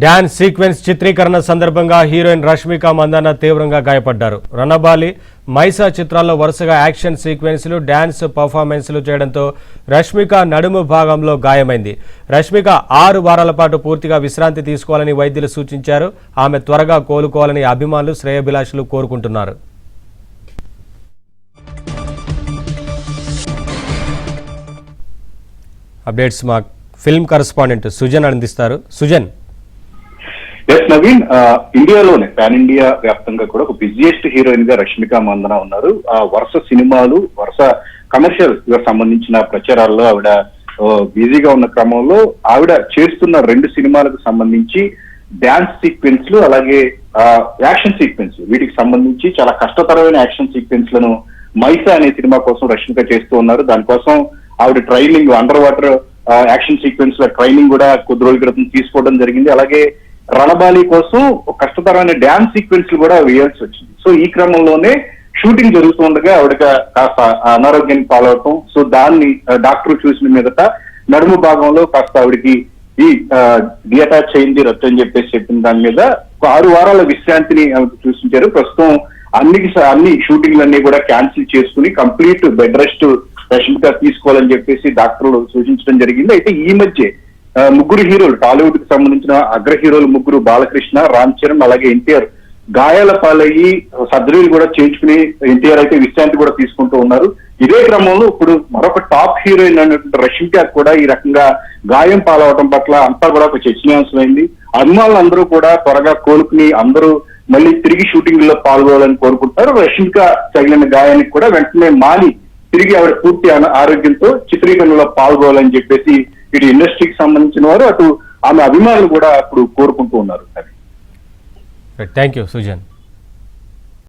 Dance sequence చిత్రీకరణ సందర్భంగా heroine Rashmika Mandanna తీవ్రంగా గాయపడ్డారు. రణబాలి, మైసా చిత్రాల్లో వరుసగా యాక్షన్ సీక్వెన్స్లు, డాన్స్ పర్ఫార్మెన్స్లు చేయడంతో రష్మిక నడుము భాగంలో గాయమైంది. రష్మిక 6 వారాల పాటు పూర్తిగా విశ్రాంతి తీసుకోవాలని వైద్యులు సూచించారు. ఆమె త్వరగా కోలుకోవాలని అభిమానులు, శ్రేయోభిలాషులు కోరుకుంటున్నారు. అప్డేట్స్ మా ఫిల్మ్ కరెస్పాండెంట్ సుజన్ అందిస్తారు. సుజన్. ఎస్ నవీన్, ఇండియాలోనే పాన్ ఇండియా వ్యాప్తంగా కూడా ఒక బిజియెస్ట్ హీరోయిన్ గా రష్మిక మందన ఉన్నారు. వరుస సినిమాలు, వరుస కమర్షియల్ గా సంబంధించిన ప్రచారాల్లో ఆవిడ బిజీగా ఉన్న క్రమంలో ఆవిడ చేస్తున్న 2 సినిమాలకు సంబంధించి డాన్స్ సీక్వెన్స్లు, అలాగే యాక్షన్ సీక్వెన్స్, వీటికి సంబంధించి చాలా కష్టతరమైన యాక్షన్ సీక్వెన్స్ లను మైసా అనే సినిమా కోసం రష్మిక చేస్తూ ఉన్నారు. దానికోసం ఆవిడ training, under water action sequence లో ట్రైనింగ్ కూడా కొద్ది రోజుల క్రితం తీసుకోవడం జరిగింది. అలాగే రణబాలి కోసం కష్టతరమైన డాన్స్ సీక్వెన్స్ కూడా వేయాల్సి వచ్చింది. సో ఈ క్రమంలోనే షూటింగ్ జరుగుతుండగా ఆవిడ కాస్త అనారోగ్యాన్ని పాలవటం, సో దాన్ని డాక్టర్ చూసిన మీదట నడుము భాగంలో కాస్త ఆవిడకి ఈ డిఅటాచ్ అయింది రక్తం అని చెప్పేసి చెప్పిన దాని మీద 6 వారాల విశ్రాంతిని ఆమెకు సూచించారు. ప్రస్తుతం అన్ని షూటింగ్లన్నీ కూడా క్యాన్సిల్ చేసుకుని కంప్లీట్ బెడ్ రెస్ట్ రష్మిక తీసుకోవాలని చెప్పేసి డాక్టర్లు సూచించడం జరిగింది. అయితే ఈ మధ్య 3 హీరోలు, టాలీవుడ్ కి సంబంధించిన అగ్ర హీరోలు 3, బాలకృష్ణ, రామ్ చరణ్, అలాగే ఎన్టీఆర్ గాయాల పాలయ్యి సర్జరీలు కూడా చేయించుకుని ఎన్టీఆర్ అయితే విశ్రాంతి కూడా తీసుకుంటూ ఉన్నారు. ఇదే క్రమంలో ఇప్పుడు మరొక టాప్ హీరోయిన్ అనేటువంటి రష్మిక కూడా ఈ రకంగా గాయం పాలవటం పట్ల అంతా కూడా ఒక చర్చనీయాంశమైంది. అభిమానులు అందరూ కూడా త్వరగా కోలుకుని అందరూ మళ్ళీ తిరిగి షూటింగ్ లో పాల్గొనాలని కోరుకుంటారు. రష్మిక తగిలిన గాయానికి కూడా వెంటనే మాని తిరిగి ఆవిడ పూర్తి ఆరోగ్యంతో చిత్రీకరణలో పాల్గొనాలని చెప్పేసి ఇటు ఇండస్ట్రీకి సంబంధించిన వారు, అటు ఆమె అభిమానులు కూడా ఇప్పుడు కోరుకుంటూ ఉన్నారు. Thank you Sujan.